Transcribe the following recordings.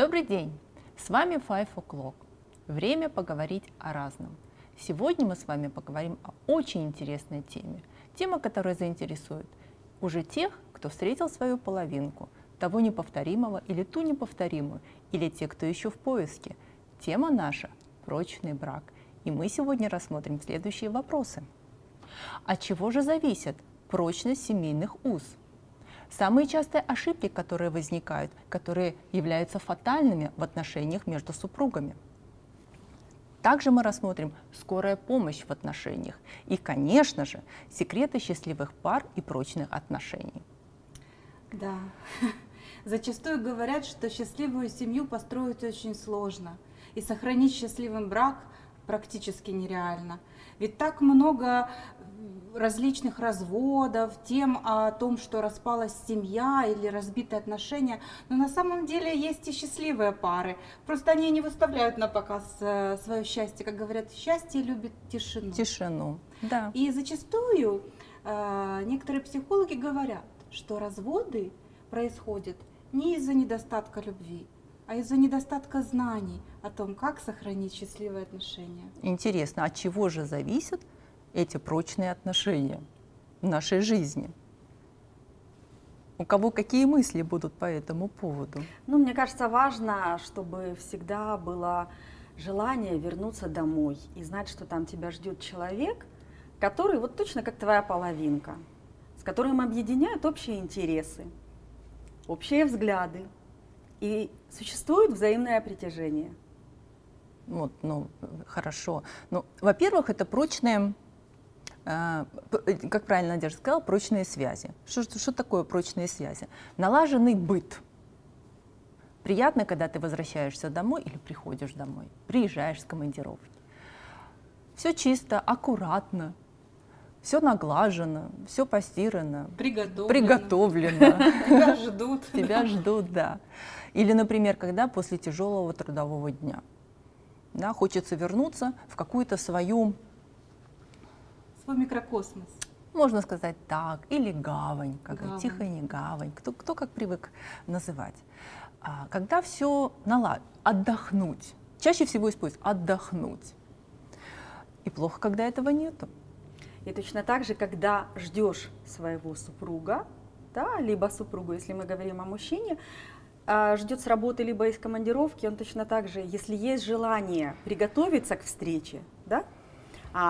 Добрый день! С вами Five O'Clock. Время поговорить о разном. Сегодня мы с вами поговорим о очень интересной теме. Тема, которая заинтересует уже тех, кто встретил свою половинку, того неповторимого или ту неповторимую, или те, кто еще в поиске. Тема наша – прочный брак. И мы сегодня рассмотрим следующие вопросы. От чего же зависит прочность семейных уз? Самые частые ошибки, которые возникают, которые являются фатальными в отношениях между супругами. Также мы рассмотрим скорая помощь в отношениях и, конечно же, секреты счастливых пар и прочных отношений. Да, зачастую говорят, что счастливую семью построить очень сложно, и сохранить счастливый брак практически нереально. Ведь так много различных разводов, тем о том, что распалась семья или разбиты отношения. Но на самом деле есть и счастливые пары. Просто они не выставляют на показ свое счастье. Как говорят, счастье любит тишину. Тишину, да. И зачастую некоторые психологи говорят, что разводы происходят не из-за недостатка любви, а из-за недостатка знаний о том, как сохранить счастливые отношения. Интересно, от чего же зависят эти прочные отношения в нашей жизни? У кого какие мысли будут по этому поводу? Ну, мне кажется, важно, чтобы всегда было желание вернуться домой и знать, что там тебя ждет человек, который вот точно как твоя половинка, с которым объединяют общие интересы, общие взгляды, и существует взаимное притяжение. Вот, ну, хорошо. Ну, во-первых, это прочные, как правильно Надежда сказала, прочные связи. Что такое прочные связи? Налаженный быт. Приятно, когда ты возвращаешься домой или приходишь домой, приезжаешь с командировки. Все чисто, аккуратно, все наглажено, все постирано, приготовлено. Тебя ждут. Тебя ждут, да. Или, например, когда после тяжелого трудового дня, да, хочется вернуться в какую-то свою... Свой микрокосмос. Можно сказать так, или гавань, Гавань. тихая не гавань, кто как привык называть. Когда все отдохнуть, чаще всего используют отдохнуть. И плохо, когда этого нету. И точно так же, когда ждешь своего супруга, да, либо супругу, если мы говорим о мужчине, ждет с работы либо из командировки, он точно так же, если есть желание приготовиться к встрече, да,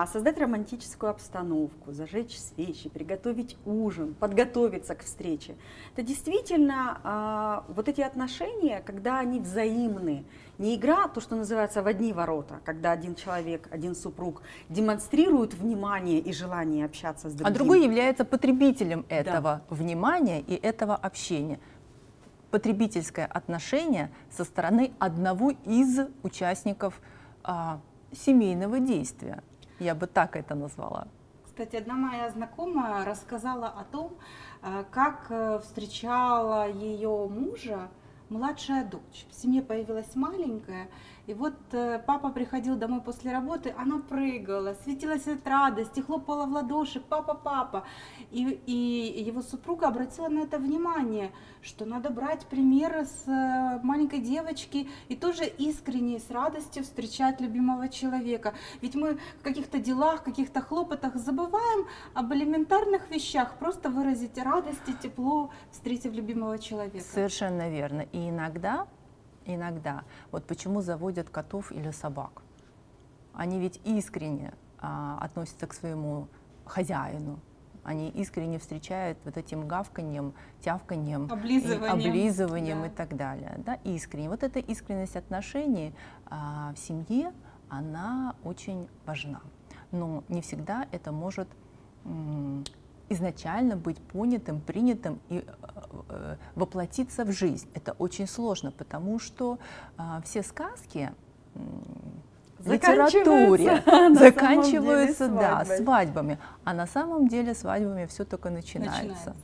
создать романтическую обстановку, зажечь свечи, приготовить ужин, подготовиться к встрече. Это действительно вот эти отношения, когда они взаимны. Не игра, то, что называется в одни ворота, когда один человек, один супруг демонстрирует внимание и желание общаться с другим. А другой является потребителем этого внимания и этого общения. Потребительское отношение со стороны одного из участников семейного действия. Я бы так это назвала. Кстати, одна моя знакомая рассказала о том, как встречала ее мужа младшая дочь. В семье появилась маленькая, и вот папа приходил домой после работы, она прыгала, светилась от радости, хлопала в ладоши: «Папа, папа!» И его супруга обратила на это внимание, что надо брать примеры с маленькой девочки и тоже искренне, с радостью встречать любимого человека. Ведь мы в каких-то делах, каких-то хлопотах забываем об элементарных вещах, просто выразить радость и тепло, встретив любимого человека. Совершенно верно. И иногда, вот почему заводят котов или собак. Они ведь искренне относятся к своему хозяину. Они искренне встречают вот этим гавканьем, тявканьем, облизыванием да. И так далее. Да, искренне. Вот эта искренность отношений в семье, она очень важна. Но не всегда это может изначально быть понятым, принятым и воплотиться в жизнь. Это очень сложно, потому что все сказки в литературе заканчиваются свадьбами. А на самом деле свадьбами все только начинается.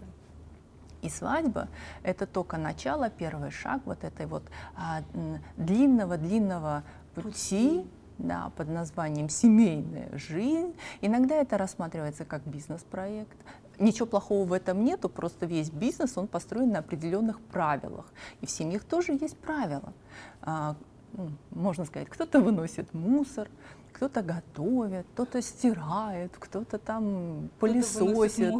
И свадьба — это только начало, первый шаг вот этой вот длинного пути да, под названием «Семейная жизнь». Иногда это рассматривается как бизнес-проект. Ничего плохого в этом нету, просто весь бизнес, он построен на определенных правилах. И в семьях тоже есть правила. Можно сказать, кто-то выносит мусор, кто-то готовит, кто-то стирает, кто-то там пылесосит.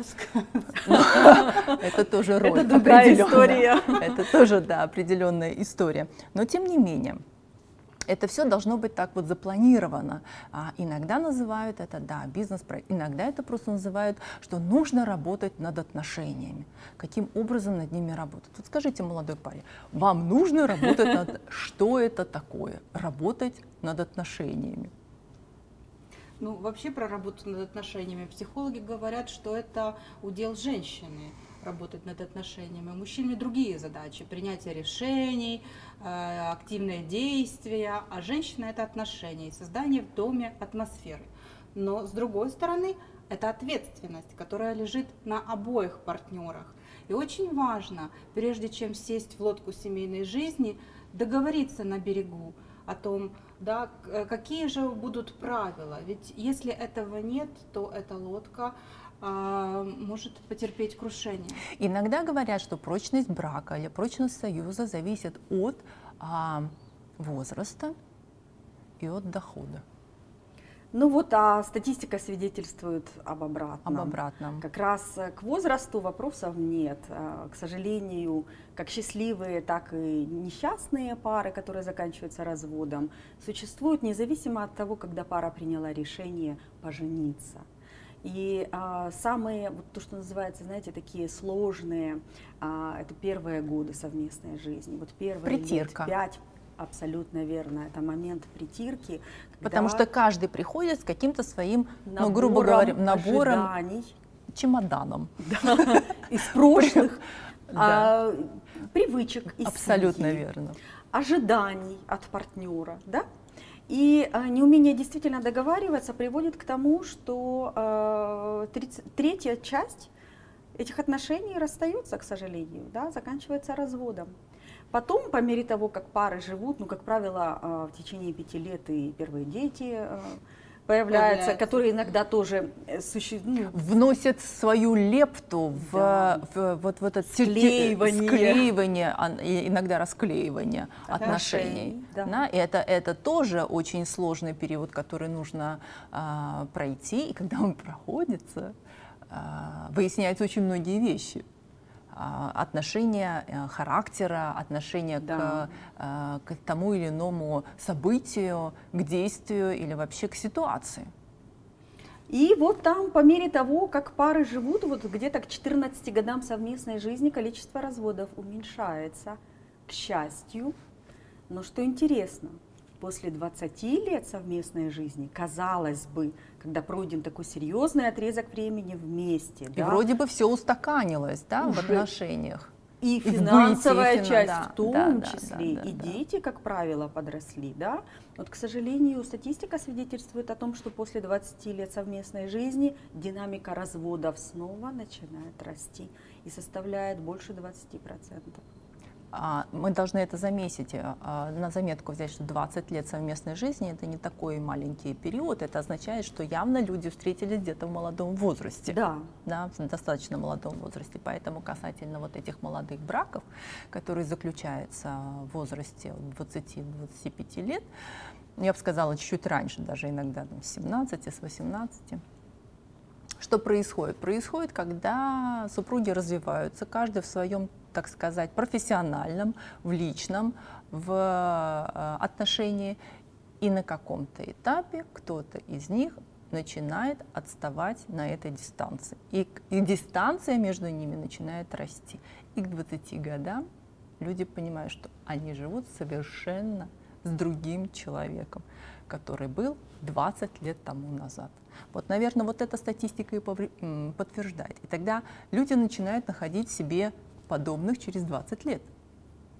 Это тоже роль. Это другая история. Это тоже, да, определенная история. Но тем не менее, это все должно быть так вот запланировано. Иногда называют это, да, бизнес-проект, иногда это просто называют, что нужно работать над отношениями. Каким образом над ними работать? Вот скажите, молодой паре, вам нужно работать над... Что это такое? Работать над отношениями. Ну, вообще про работу над отношениями психологи говорят, что это удел женщины работать над отношениями. У мужчин другие задачи: принятие решений, активные действия, а женщина — это отношения и создание в доме атмосферы. Но с другой стороны, это ответственность, которая лежит на обоих партнерах. И очень важно, прежде чем сесть в лодку семейной жизни, договориться на берегу о том, да, какие же будут правила. Ведь если этого нет, то эта лодка может потерпеть крушение. Иногда говорят, что прочность брака или прочность союза зависит от возраста и от дохода. Ну вот, а статистика свидетельствует об обратном. Об обратном. Как раз к возрасту вопросов нет. К сожалению, как счастливые, так и несчастные пары, которые заканчиваются разводом, существуют независимо от того, когда пара приняла решение пожениться. И самые, вот то, что называется, знаете, такие сложные, это первые годы совместной жизни. Вот первые притирка. Лет 5. Абсолютно верно. Это момент притирки. Потому что каждый приходит с каким-то своим, ну, грубо говоря, набором, ожиданий, чемоданом. Да, из прошлых привычек. Абсолютно верно. Ожиданий от партнера. Да? И неумение действительно договариваться приводит к тому, что третья часть этих отношений расстается, к сожалению, да, заканчивается разводом. Потом, по мере того, как пары живут, ну, как правило, в течение 5 лет и первые дети появляются, которые иногда тоже вносят свою лепту в этот склеивание, иногда расклеивание отношений. Да. И это тоже очень сложный период, который нужно пройти. И когда он проходится, выясняются очень многие вещи. Отношение характера, отношение к тому или иному событию, к действию или вообще к ситуации. И вот там, по мере того, как пары живут, вот где-то к 14 годам совместной жизни количество разводов уменьшается, к счастью. Но что интересно, после 20 лет совместной жизни, казалось бы, когда пройден такой серьезный отрезок времени вместе. И вроде бы все устаканилось, да, в отношениях. И финансовая часть в том числе, и дети, как правило, подросли. Да? Вот, к сожалению, статистика свидетельствует о том, что после 20 лет совместной жизни динамика разводов снова начинает расти и составляет больше 20%. Мы должны это заметить, на заметку взять, что 20 лет совместной жизни — это не такой маленький период. Это означает, что явно люди встретились где-то в молодом возрасте. Да. Да, в достаточно молодом возрасте. Поэтому касательно вот этих молодых браков, которые заключаются в возрасте 20-25 лет, я бы сказала, чуть-чуть раньше, даже иногда с 17, с 18. Что происходит? Происходит, когда супруги развиваются, каждый в своем, так сказать, профессиональном, в личном, в отношении, и на каком-то этапе кто-то из них начинает отставать на этой дистанции. И дистанция между ними начинает расти. И к 20 годам люди понимают, что они живут совершенно с другим человеком, который был 20 лет тому назад. Вот, наверное, вот эта статистика и подтверждает. И тогда люди начинают находить себе подобных через 20 лет.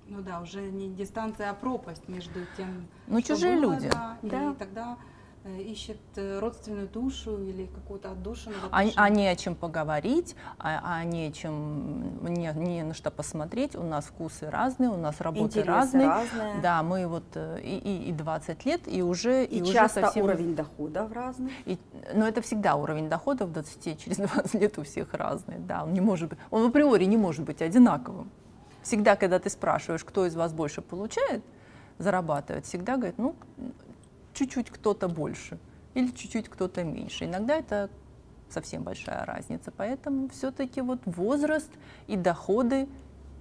Ну да, уже не дистанция, а пропасть между тем, что чужие было, люди. Да. И тогда ищет родственную душу или какую-то отдушину. А не о чем поговорить, а не о чем, не на что посмотреть. У нас вкусы разные, у нас работы разные. Да, мы вот и 20 лет, и уже... И уже часто совсем... уровень доходов разный. Но это всегда уровень доходов 20, через 20 лет у всех разный. Да, он не может быть, он априори не может быть одинаковым. Всегда, когда ты спрашиваешь, кто из вас больше получает, зарабатывает, всегда говорит, ну, чуть-чуть кто-то больше или чуть-чуть кто-то меньше. Иногда это совсем большая разница, поэтому все-таки вот возраст и доходы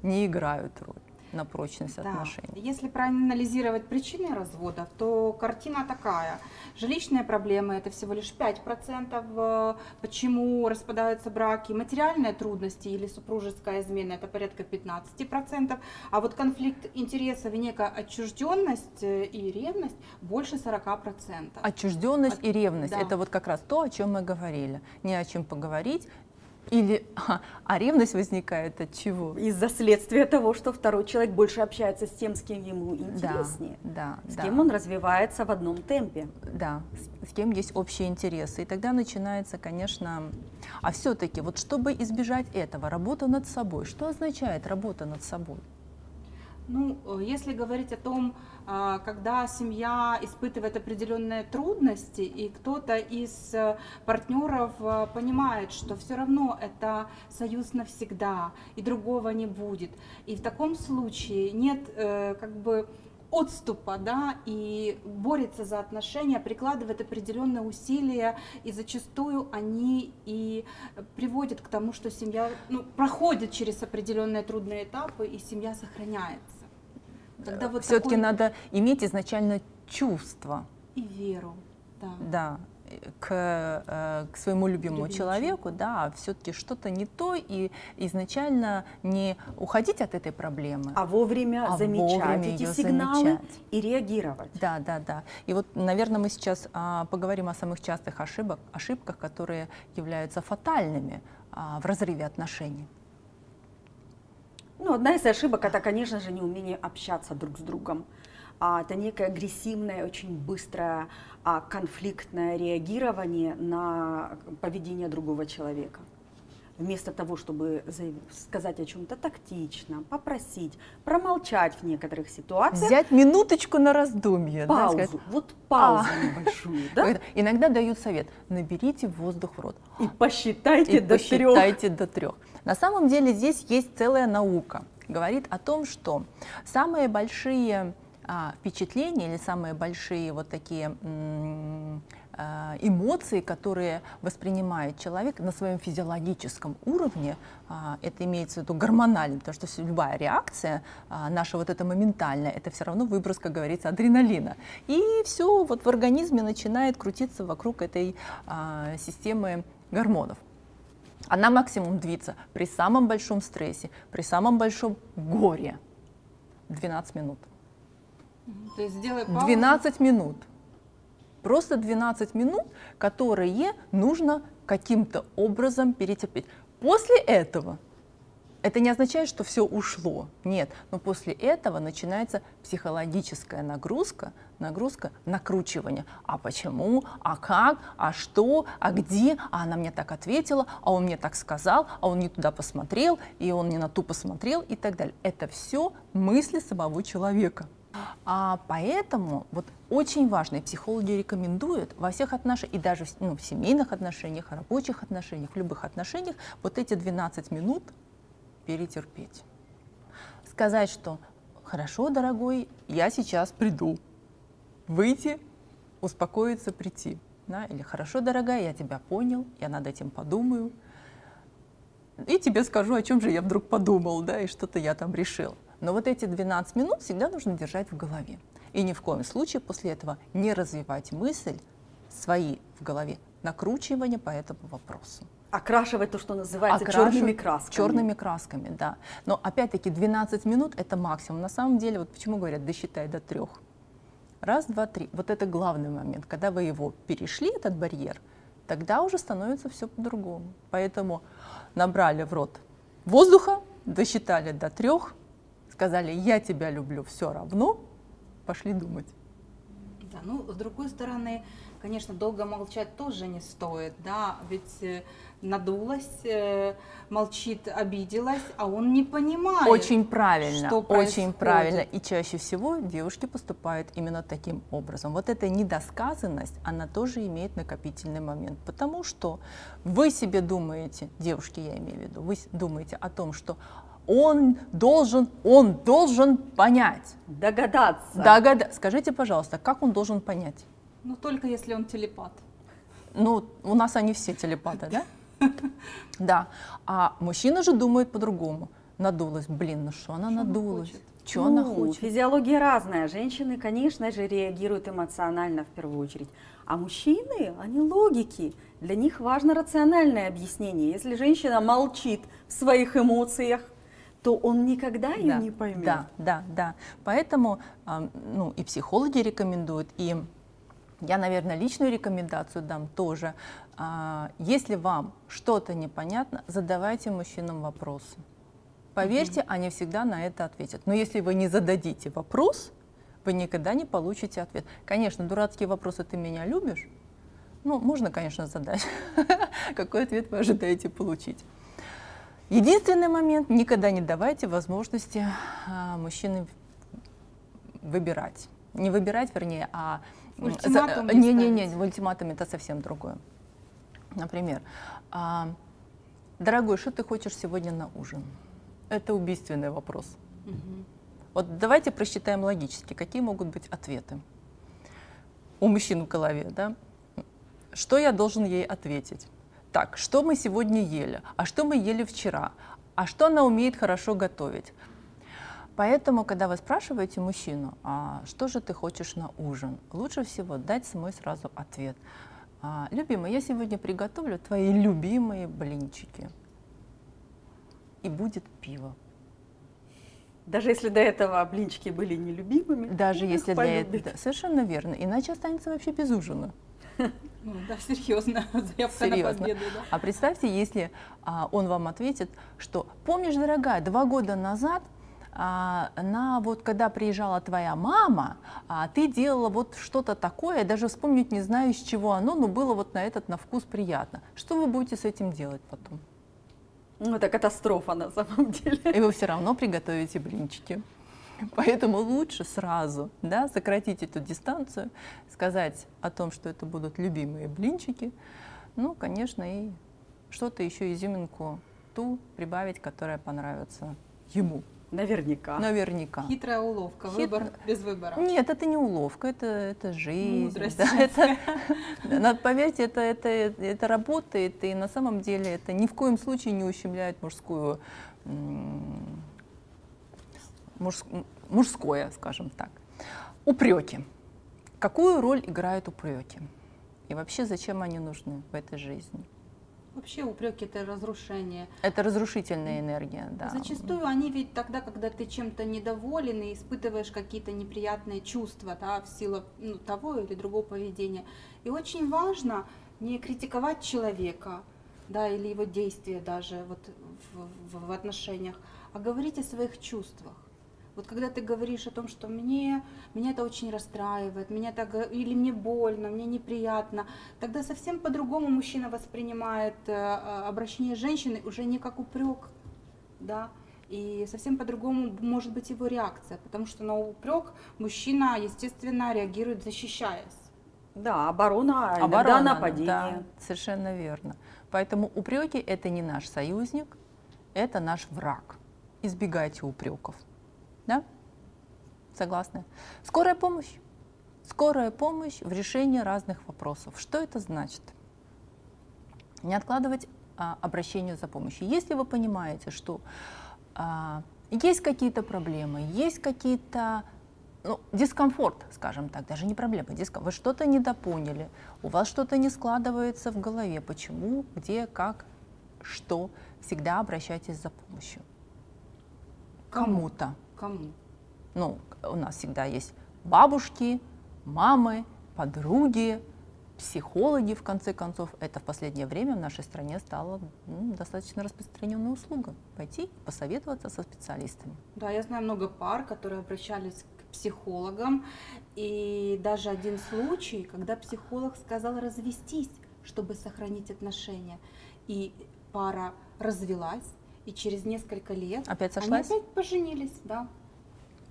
не играют роль на прочность отношений. Если проанализировать причины разводов, то картина такая. Жилищные проблемы – это всего лишь 5%, почему распадаются браки. Материальные трудности или супружеская измена – это порядка 15%. А вот конфликт интересов и некая отчужденность и ревность – больше 40%. Отчужденность и ревность – это вот как раз то, о чем мы говорили. Не о чем поговорить. А ревность возникает от чего? Из-за следствия того, что второй человек больше общается с тем, с кем ему интереснее, с кем он развивается в одном темпе. Да, с кем есть общие интересы. И тогда начинается, конечно... А все-таки, вот чтобы избежать этого, работа над собой. Что означает работа над собой? Ну, если говорить о том, когда семья испытывает определенные трудности, и кто-то из партнеров понимает, что все равно это союз навсегда, и другого не будет. И в таком случае нет как бы отступа, да, и борется за отношения, прикладывает определенные усилия, и зачастую они и приводят к тому, что семья проходит через определенные трудные этапы, и семья сохраняется. Вот все-таки надо иметь изначально чувство. И веру. Да, к своему любимому человеку, да, все-таки что-то не то, и изначально не уходить от этой проблемы, а вовремя замечать эти сигналы и реагировать. Да, да, да. И вот, наверное, мы сейчас поговорим о самых частых ошибках, которые являются фатальными в разрыве отношений. Ну, одна из ошибок – это, конечно же, неумение общаться друг с другом. Это некое агрессивное, очень быстрое, конфликтное реагирование на поведение другого человека. Вместо того, чтобы сказать о чем-то тактично, попросить, промолчать в некоторых ситуациях. Взять минуточку на раздумье. Паузу, да, вот паузу небольшую. Да? Иногда дают совет: наберите воздух в рот. И посчитайте до 3. На самом деле здесь есть целая наука. Говорит о том, что самые большие впечатления или самые большие вот такие эмоции, которые воспринимает человек на своем физиологическом уровне, это имеется в виду гормональным, потому что любая реакция наша вот эта моментальная, это все равно выброс, как говорится, адреналина. И все вот в организме начинает крутиться вокруг этой системы гормонов. Она максимум длится при самом большом стрессе, при самом большом горе 12 минут. То есть сделай паузу. 12 минут. Просто 12 минут, которые нужно каким-то образом перетерпеть. После этого, это не означает, что все ушло. Нет, но после этого начинается психологическая нагрузка, накручивания. А почему? А как? А что? А где? А она мне так ответила, а он мне так сказал, а он не туда посмотрел, и он не на ту посмотрел и так далее. Это все мысли самого человека. Поэтому вот очень важно, и психологи рекомендуют во всех отношениях, и даже в семейных отношениях, рабочих отношениях, в любых отношениях, вот эти 12 минут перетерпеть. Сказать, что хорошо, дорогой, я сейчас приду. Выйти, успокоиться, прийти. Да? Или хорошо, дорогая, я тебя понял, я над этим подумаю. И тебе скажу, о чем же я вдруг подумал, да, и что-то я там решил. Но вот эти 12 минут всегда нужно держать в голове. И ни в коем случае после этого не развивать мысль свои в голове, накручивание по этому вопросу. Окрашивать то, что называется черными красками. Черными красками, да. Но опять-таки 12 минут – это максимум. На самом деле, вот почему говорят, досчитай до 3. 1, 2, 3. Вот это главный момент. Когда вы его перешли, этот барьер, тогда уже становится все по-другому. Поэтому набрали в рот воздуха, досчитали до 3, сказали, я тебя люблю все равно, пошли думать. Да, с другой стороны, Конечно, долго молчать тоже не стоит, да, ведь надулась, молчит, обиделась, а он не понимает. Очень правильно, что очень происходит. правильно. И чаще всего девушки поступают именно таким образом. Вот эта недосказанность, она тоже имеет накопительный момент. Потому что вы себе думаете, девушки я имею в виду, вы думаете о том, что он должен понять. Догадаться. Скажите, пожалуйста, как он должен понять? Ну, только если он телепат. Ну, у нас они все телепаты, да? Да. А мужчина же думает по-другому. Надулась. Блин, ну что она надулась? Что она хочет? Физиология разная. Женщины, конечно же, реагируют эмоционально в первую очередь. А мужчины, они логики. Для них важно рациональное объяснение. Если женщина молчит в своих эмоциях, то он никогда ее не поймет. Да. Поэтому ну, и психологи рекомендуют, и я, наверное, личную рекомендацию дам тоже. Если вам что-то непонятно, задавайте мужчинам вопросы. Поверьте, они всегда на это ответят. Но если вы не зададите вопрос, вы никогда не получите ответ. Конечно, дурацкие вопросы «ты меня любишь?» Ну, можно, конечно, задать. Какой ответ вы ожидаете получить? Единственный момент – никогда не давайте возможности мужчинам выбирать. Не выбирать, вернее, а… Ультиматум Не, в ультиматуме это совсем другое. Например, дорогой, что ты хочешь сегодня на ужин? Это убийственный вопрос. Вот давайте просчитаем логически, какие могут быть ответы у мужчин в голове, да? Что я должен ей ответить? Так, что мы сегодня ели? А что мы ели вчера? А что она умеет хорошо готовить? Поэтому, когда вы спрашиваете мужчину, а что же ты хочешь на ужин, лучше всего дать самой сразу ответ. Любимый, я сегодня приготовлю твои любимые блинчики. И будет пиво. Даже если до этого блинчики были нелюбимыми. Даже если для этого. Совершенно верно. Иначе останется вообще без ужина. Ну, да, серьезно, заявка на победу. Да. А представьте, если он вам ответит, что помнишь, дорогая, 2 года назад вот когда приезжала твоя мама, ты делала вот что-то такое, я даже вспомнить не знаю, из чего оно, но было вот на вкус приятно. Что вы будете с этим делать потом? Ну, это катастрофа на самом деле. И вы все равно приготовите блинчики. Поэтому лучше сразу, да, сократить эту дистанцию, сказать о том, что это будут любимые блинчики, ну, конечно, и что-то еще, изюминку ту прибавить, которая понравится ему. Наверняка. Хитрая уловка, выбор без выбора. Нет, это не уловка, это жизнь. Мудрость. Да, поверьте, это работает, и на самом деле это ни в коем случае не ущемляет мужское, скажем так. Упреки. Какую роль играют упреки? И вообще, зачем они нужны в этой жизни? Вообще упреки — это разрушение. Это разрушительная энергия, да. Зачастую они ведь тогда, когда ты чем-то недоволен и испытываешь какие-то неприятные чувства, да, в силу того или другого поведения. И очень важно не критиковать человека, да, или его действия даже вот в отношениях, а говорить о своих чувствах. Вот когда ты говоришь о том, что меня это очень расстраивает, или мне больно, мне неприятно, тогда совсем по-другому мужчина воспринимает обращение женщины уже не как упрек, да, и совсем по-другому может быть его реакция, потому что на упрек мужчина, естественно, реагирует, защищаясь. Да, оборона, иногда нападение. Да, совершенно верно. Поэтому упреки — это не наш союзник, это наш враг. Избегайте упреков. Да? Согласны? Скорая помощь. Скорая помощь в решении разных вопросов. Что это значит? Не откладывать обращение за помощью. Если вы понимаете, что есть какие-то проблемы, есть какие-то дискомфорт, скажем так, даже не проблемы, вы что-то недопоняли, у вас что-то не складывается в голове, почему, где, как, что, всегда обращайтесь за помощью. Кому-то. Кому? Ну, у нас всегда есть бабушки, мамы, подруги, психологи, в конце концов. Это в последнее время в нашей стране стало достаточно распространенной услугой. Пойти посоветоваться со специалистами. Да, я знаю много пар, которые обращались к психологом. И даже один случай, когда психолог сказал развестись, чтобы сохранить отношения. И пара развелась, и через несколько лет Опять они сошлась? опять поженились, да.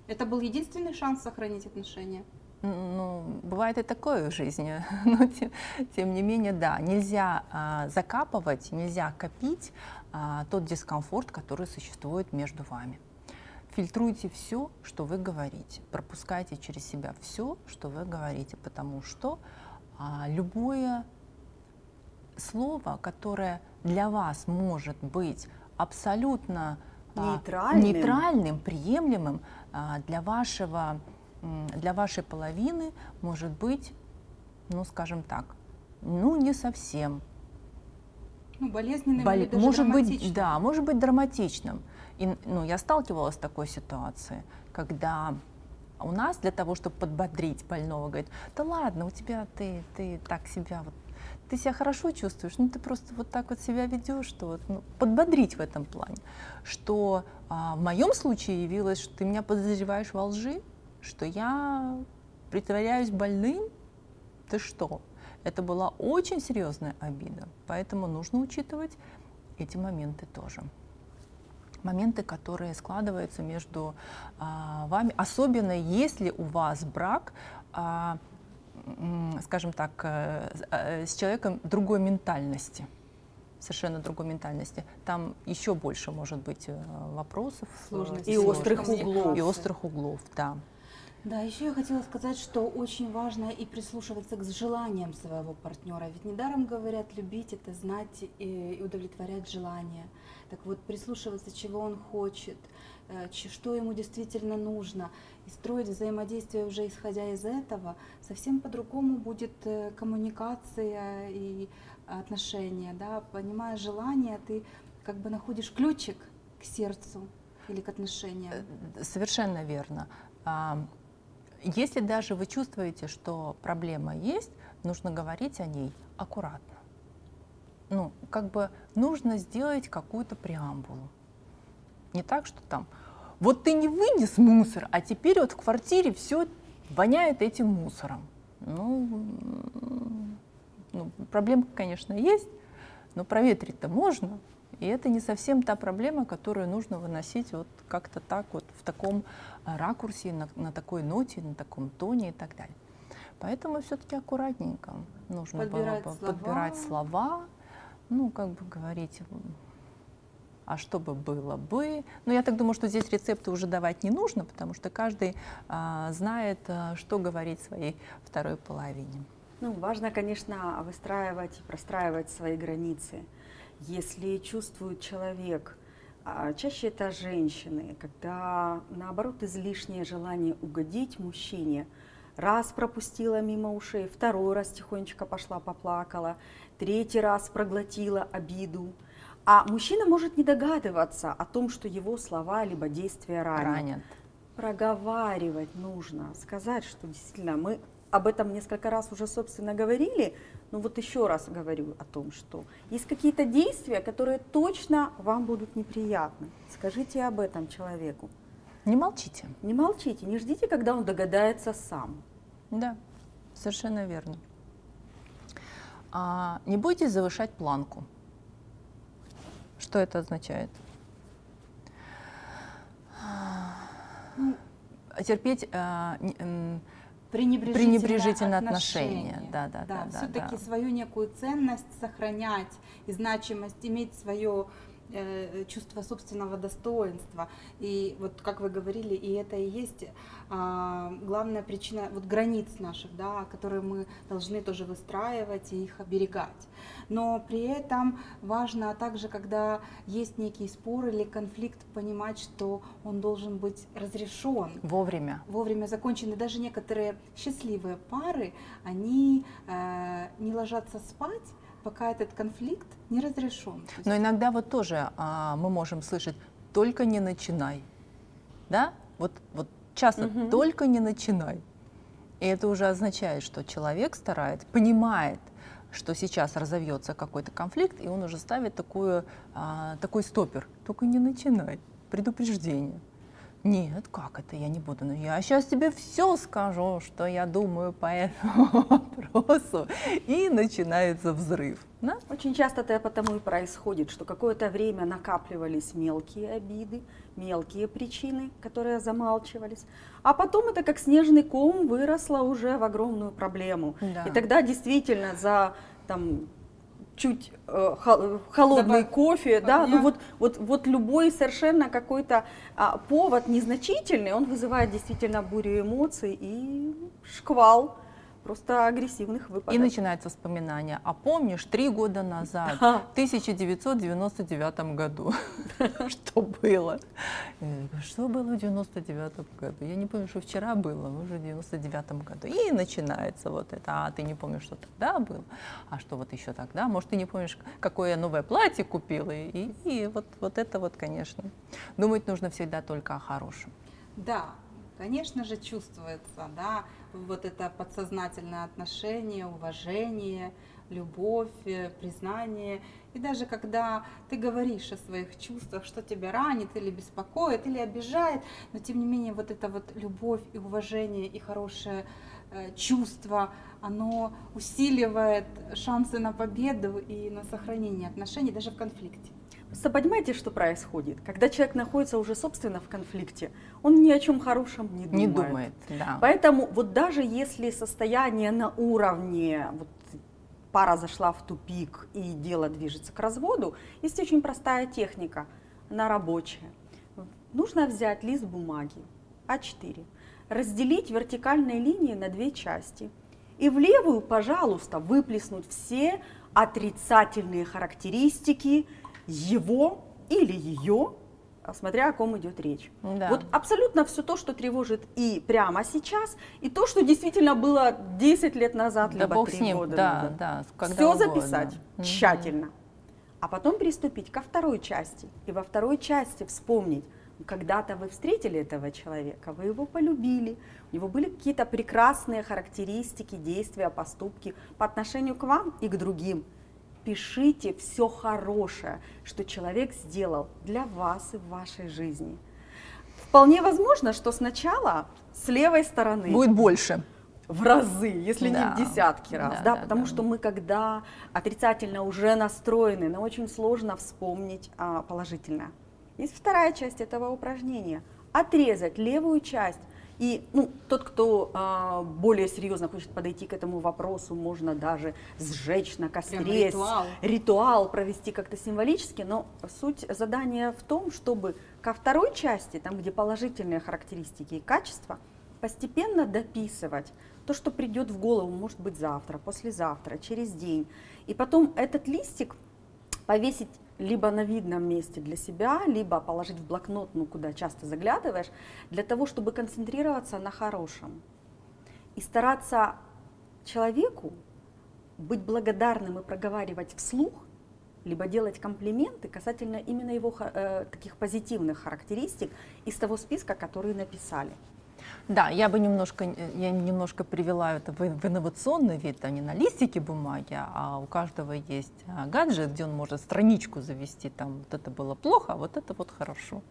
Это был единственный шанс сохранить отношения. Ну, бывает и такое в жизни, но тем не менее, да, нельзя закапывать, нельзя копить тот дискомфорт, который существует между вами. Фильтруйте все, что вы говорите, пропускайте через себя все, что вы говорите, потому что любое слово, которое для вас может быть абсолютно нейтральным, приемлемым, для вашей половины может быть, ну, скажем так, ну, не совсем. Ну, болезненным или даже Может быть, драматичным. да, может быть драматичным. И, ну, я сталкивалась с такой ситуацией, когда у нас для того, чтобы подбодрить больного, говорит: да ладно, у тебя ты так себя вот, ты себя хорошо чувствуешь, ну ты просто вот так вот себя ведешь, что вот, ну, подбодрить в этом плане. Что в моем случае явилось, что ты меня подозреваешь во лжи, что я притворяюсь больным, ты что? Это была очень серьезная обида, поэтому нужно учитывать эти моменты тоже. Моменты, которые складываются между вами, особенно если у вас брак, скажем так, с человеком другой ментальности, совершенно другой ментальности. Там еще больше может быть вопросов, Сложностей. И острых углов. И острых углов, да. Да, еще я хотела сказать, что очень важно и прислушиваться к желаниям своего партнера. Ведь недаром говорят, любить — это знать и удовлетворять желания. Так вот, прислушиваться, чего он хочет, что ему действительно нужно, и строить взаимодействие уже исходя из этого, совсем по-другому будет коммуникация и отношения. Да? Понимая желание, ты как бы находишь ключик к сердцу или к отношениям. Совершенно верно. Если даже вы чувствуете, что проблема есть, нужно говорить о ней аккуратно. Ну, как бы нужно сделать какую-то преамбулу. Не так, что там, вот ты не вынес мусор, а теперь вот в квартире все воняет этим мусором. Ну, проблемка, конечно, есть, но проветрить-то можно. И это не совсем та проблема, которую нужно выносить вот как-то так вот в таком ракурсе, на такой ноте, на таком тоне и так далее. Поэтому все-таки аккуратненько нужно подбирать слова, ну, как бы говорить, а что бы было бы. Но я так думаю, что здесь рецепты уже давать не нужно, потому что каждый знает, что говорить своей второй половине. Ну, важно, конечно, выстраивать и простраивать свои границы. Если чувствует человек, чаще это женщины, когда, наоборот, излишнее желание угодить мужчине, раз пропустила мимо ушей, второй раз тихонечко пошла поплакала, третий раз проглотила обиду, а мужчина может не догадываться о том, что его слова либо действия ранят. Проговаривать нужно, сказать, что действительно мы об этом несколько раз уже, собственно, говорили, но вот еще раз говорю о том, что есть какие-то действия, которые точно вам будут неприятны. Скажите об этом человеку. Не молчите. Не молчите, не ждите, когда он догадается сам. Да, совершенно верно. Не бойтесь завышать планку. Что это означает? Терпеть пренебрежительное отношение. Да, все-таки свою некую ценность сохранять и значимость, иметь свое чувство собственного достоинства. И вот как вы говорили, и это и есть главная причина вот границ наших, да, которые мы должны тоже выстраивать и их оберегать. Но при этом важно также, когда есть некий спор или конфликт, понимать, что он должен быть разрешен. Вовремя. Вовремя закончен. И даже некоторые счастливые пары, они не ложатся спать, пока этот конфликт не разрешен. Но иногда вот тоже мы можем слышать: только не начинай. Да? Вот часто только не начинай. И это уже означает, что человек старается, понимает, что сейчас разовьется какой-то конфликт, и он уже ставит такой стопер. Только не начинай. Предупреждение. Нет, как это я не буду? Ну, я сейчас тебе все скажу, что я думаю по этому вопросу. И начинается взрыв. Да? Очень часто это потому и происходит, что какое-то время накапливались мелкие обиды, мелкие причины, которые замалчивались, а потом это как снежный ком выросло уже в огромную проблему. Да. И тогда действительно за там, чуть холодный кофе, да, ну вот любой совершенно какой-то повод незначительный, он вызывает действительно бурю эмоций и шквал просто агрессивных выпадов. И начинается вспоминание. А помнишь, 3 года назад, в 1999 году, что было? Что было в 99 году? Я не помню, что вчера было, но уже в 99 году. И начинается вот это. А ты не помнишь, что тогда было? А что вот еще тогда? Может, ты не помнишь, какое я новое платье купила? И вот это вот, конечно. Думать нужно всегда только о хорошем. Да, конечно же, чувствуется, да, вот это подсознательное отношение, уважение, любовь, признание. И даже когда ты говоришь о своих чувствах, что тебя ранит или беспокоит, или обижает, но тем не менее вот эта вот любовь и уважение и хорошее чувство, оно усиливает шансы на победу и на сохранение отношений даже в конфликте. Просто понимаете, что происходит? Когда человек находится уже собственно в конфликте, он ни о чем хорошем не думает. Не думает, да. Поэтому вот даже если состояние на уровне, вот пара зашла в тупик и дело движется к разводу, есть очень простая техника, она рабочая. Нужно взять лист бумаги А4, разделить вертикальной линией на 2 части и в левую, пожалуйста, выплеснуть все отрицательные характеристики его или ее, смотря о ком идет речь. Да. Вот абсолютно все то, что тревожит и прямо сейчас, и то, что действительно было 10 лет назад, Да либо бог 3 с ним, года да, назад. да, когда Все угодно. записать тщательно, а потом приступить ко второй части. И во второй части вспомнить, когда-то вы встретили этого человека, вы его полюбили, у него были какие-то прекрасные характеристики, действия, поступки по отношению к вам и к другим. Пишите все хорошее, что человек сделал для вас и в вашей жизни. Вполне возможно, что сначала с левой стороны Будет больше. в разы, если Да. не в десятки раз, да, Да, потому да. что мы, когда отрицательно уже настроены, нам очень сложно вспомнить положительное. Есть вторая часть этого упражнения. Отрезать левую часть. И тот, кто более серьезно хочет подойти к этому вопросу, можно даже сжечь на костре, ритуал провести как-то символически, но суть задания в том, чтобы ко второй части, там где положительные характеристики и качества, постепенно дописывать то, что придет в голову, может быть завтра, послезавтра, через день. И потом этот листик повесить либо на видном месте для себя, либо положить в блокнот, куда часто заглядываешь, для того, чтобы концентрироваться на хорошем. И стараться человеку быть благодарным и проговаривать вслух, либо делать комплименты касательно именно его таких позитивных характеристик из того списка, который написали. Да, я немножко привела это в инновационный вид, а не на листике бумаги, а у каждого есть гаджет, где он может страничку завести, там вот это было плохо, а вот это вот хорошо.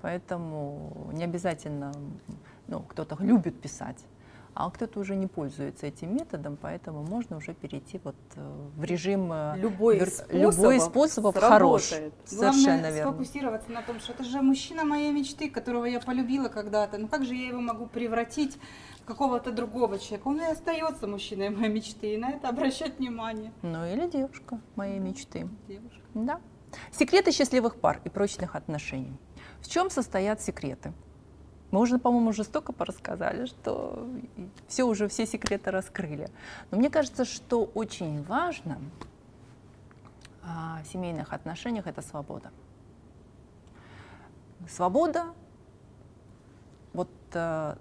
Поэтому не обязательно, кто-то любит писать, а кто-то уже не пользуется этим методом, поэтому можно уже перейти вот в режим любой способ хорош. Совершенно верно. Сфокусироваться на том, что это же мужчина моей мечты, которого я полюбила когда-то. Ну как же я его могу превратить в какого-то другого человека? Он и остается мужчиной моей мечты, и на это обращать внимание. Ну или девушка моей мечты. Девушка. Да. Секреты счастливых пар и прочных отношений. В чем состоят секреты? Мы уже, по-моему, жестоко порассказали, что все секреты раскрыли. Но мне кажется, что очень важно в семейных отношениях — это свобода. Свобода — вот то,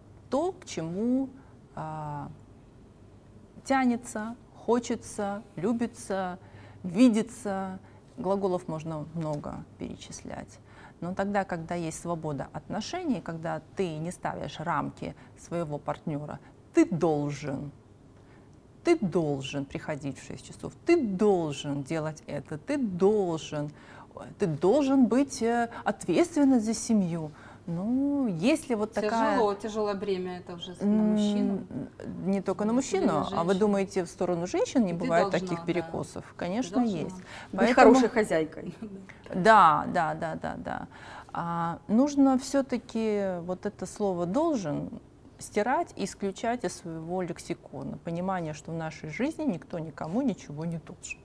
к чему тянется, хочется, любится, видится. Глаголов можно много перечислять. Но тогда, когда есть свобода отношений, когда ты не ставишь рамки своего партнера, ты должен приходить в 6 часов, ты должен делать это, ты должен быть ответственен за семью. Ну, если вот такая... Тяжелое бремя это уже на мужчину. Не только на мужчину, а вы думаете, в сторону женщин не бывает таких перекосов? Да. Конечно, есть. Быть хорошей хозяйкой. Да. Нужно все-таки вот это слово «должен» стирать и исключать из своего лексикона. Понимание, что в нашей жизни никто никому ничего не должен.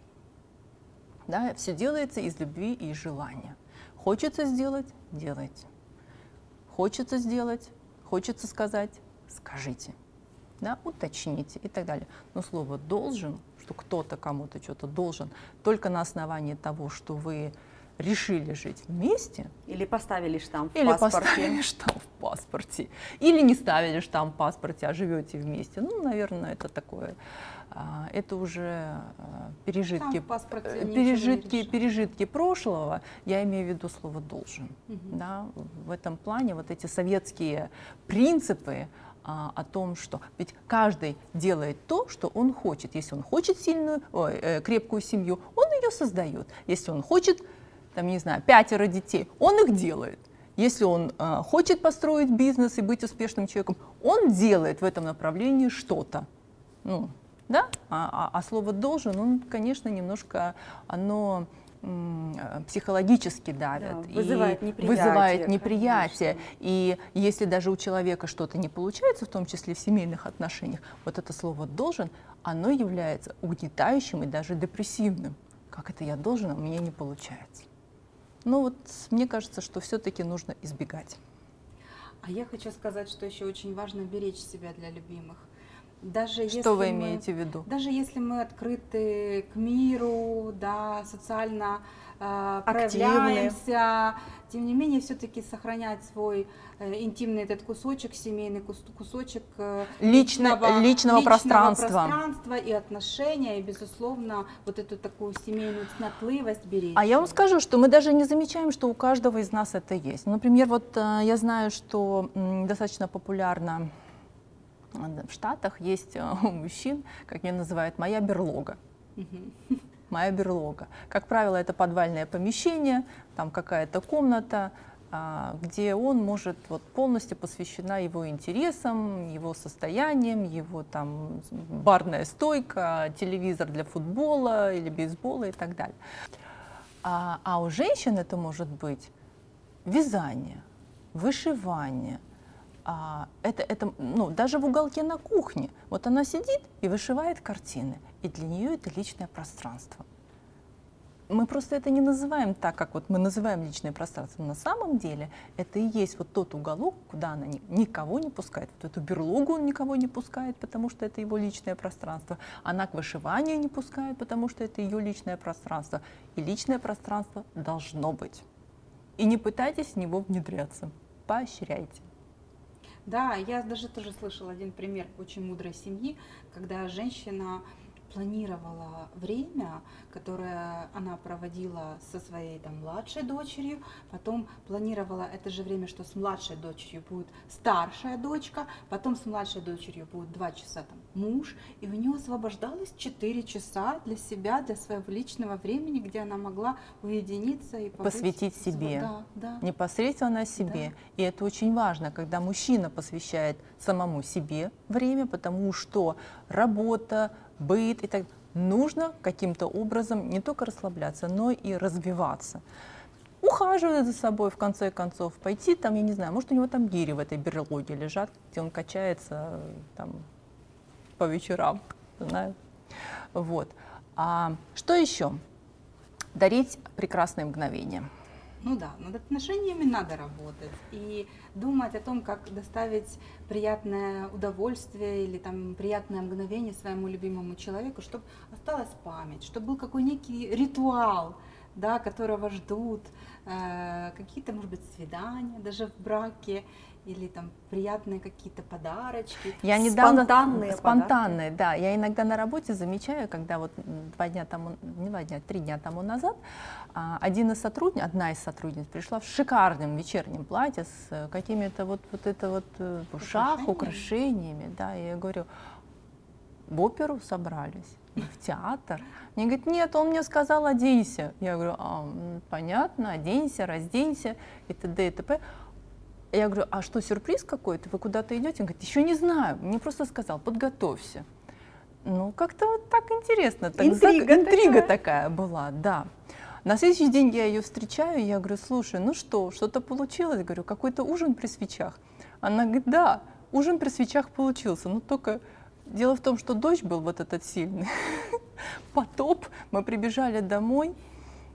Да, все делается из любви и из желания. Хочется сделать – делайте. Хочется сделать, хочется сказать – скажите. Да, уточните и так далее. Но слово «должен», что кто-то кому-то что-то должен, только на основании того, что вы решили жить вместе. Или поставили штамп в или паспорте. Поставили штамп в паспорте. Или не ставили штамп в паспорте, а живете вместе. Ну, наверное, это такое, это уже пережитки прошлого. Я имею в виду слово «должен». Да? В этом плане вот эти советские принципы о том, что ведь каждый делает то, что он хочет. Если он хочет крепкую семью, он ее создает. Если он хочет, там, не знаю, 5 детей, он их делает. Если он хочет построить бизнес и быть успешным человеком, он делает в этом направлении что-то. Ну, да? А слово «должен», он, конечно, немножко, оно психологически давит, да, вызывает неприятие. И если даже у человека что-то не получается, в том числе в семейных отношениях, вот это слово «должен», оно является угнетающим и даже депрессивным. Как это я должен, а у меня не получается? Ну вот мне кажется, что все-таки нужно избегать. А я хочу сказать, что еще очень важно беречь себя для любимых. Даже что вы имеете в виду? Даже если мы открыты к миру, да, социально проявляемся, тем не менее все-таки сохранять свой интимный этот кусочек, семейный кусочек личного пространства и отношения, и, безусловно, вот эту такую семейную цнотливость беречь. А я вам скажу, что мы даже не замечаем, что у каждого из нас это есть. Например, вот я знаю, что достаточно популярно в Штатах есть у мужчин, как ее называют, «моя берлога». Моя берлога. Как правило, это подвальное помещение, там какая-то комната, где он может, вот, полностью посвящена его интересам, его состояниям, его там барная стойка, телевизор для футбола или бейсбола и так далее. А у женщин это может быть вязание, вышивание. Ну, даже в уголке на кухне. Вот она сидит и вышивает картины, и для нее это личное пространство. Мы просто это не называем так, как вот мы называем личное пространство. Но на самом деле это и есть вот тот уголок, куда она никого не пускает. Вот эту берлогу он никого не пускает, потому что это его личное пространство. Она к вышиванию не пускает, потому что это ее личное пространство. И личное пространство должно быть. И не пытайтесь в него внедряться. Поощряйте. Да, я даже тоже слышала один пример очень мудрой семьи, когда женщина планировала время, которое она проводила со своей там младшей дочерью, потом планировала это же время, что с младшей дочерью будет старшая дочка, потом с младшей дочерью будет 2 часа там муж, и у нее освобождалось 4 часа для себя, для своего личного времени, где она могла уединиться и посвятить себе, да. непосредственно себе. Да. И это очень важно, когда мужчина посвящает самому себе время, потому что работа, быт и так далее. Нужно каким-то образом не только расслабляться, но и развиваться. Ухаживать за собой, в конце концов, пойти там, я не знаю, может, у него там гири в этой берлоге лежат, где он качается там по вечерам, знаю. Вот. А что еще? Дарить прекрасные мгновения. Ну да, над отношениями надо работать и думать о том, как доставить приятное удовольствие или там приятное мгновение своему любимому человеку, чтобы осталась память, чтобы был какой некий ритуал, да, которого ждут, какие-то, может быть, свидания даже в браке, или там приятные какие-то подарочки. Я недавно, спонтанные, да. Я иногда на работе замечаю, когда вот 3 дня тому назад одна из сотрудниц пришла в шикарном вечернем платье с какими-то вот в ушах, украшениями. Да, и я говорю, в оперу собрались, в театр. Мне говорит, нет, он мне сказал, оденься. Я говорю, понятно, оденься, разденься и т.д. и т.п. Я говорю, а что, сюрприз какой-то? Вы куда-то идете? Он говорит, еще не знаю, мне просто сказал, подготовься. Ну, как-то вот так интересно. Так, интрига такая была, да. На следующий день я ее встречаю, я говорю, слушай, ну что, что-то получилось? Говорю, какой-то ужин при свечах. Она говорит, да, ужин при свечах получился, но только дело в том, что дождь был вот этот сильный, потоп, мы прибежали домой,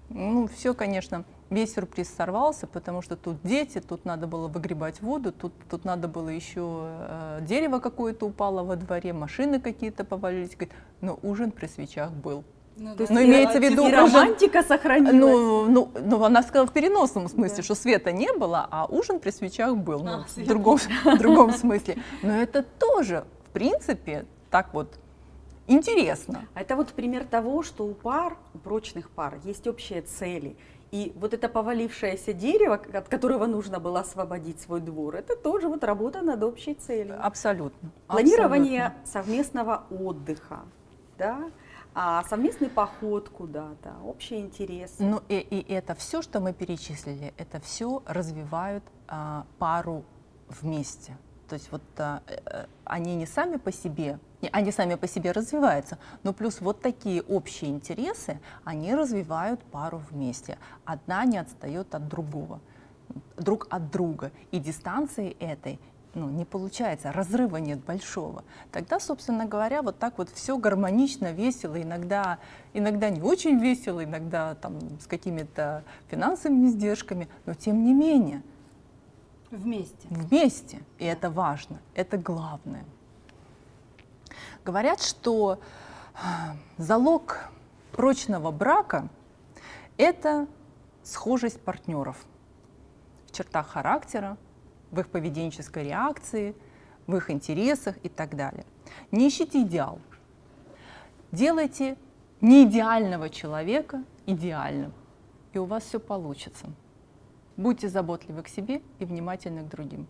ну, все, конечно, весь сюрприз сорвался, потому что тут дети, тут надо было выгребать воду, тут надо было еще дерево какое-то упало во дворе, машины какие-то повалились, говорит, но ужин при свечах был. Ну, То есть имеется в виду, и романтика сохранилась. Ну, она сказала в переносном смысле, что света не было, а ужин при свечах был, ну, в другом смысле. Но это тоже, в принципе, так вот интересно. Это вот пример того, что у пар, у прочных пар есть общие цели. И вот это повалившееся дерево, от которого нужно было освободить свой двор, это тоже вот работа над общей целью. Абсолютно. Планирование совместного отдыха, да? Совместный поход куда-то, общие интересы. Ну и это все, что мы перечислили, это все развивают пару вместе. То есть вот они не сами по себе, они сами по себе развиваются, но плюс вот такие общие интересы, они развивают пару вместе. Одна не отстает от другого, друг от друга. И дистанции этой не получается, разрыва нет большого. Тогда, собственно говоря, вот так вот все гармонично, весело, иногда не очень весело, иногда там с какими-то финансовыми издержками, но тем не менее. Вместе. И это важно, это главное. Говорят, что залог прочного брака – это схожесть партнеров в чертах характера, в их поведенческой реакции, в их интересах и так далее. Не ищите идеал. Делайте неидеального человека идеальным, и у вас все получится. Будьте заботливы к себе и внимательны к другим.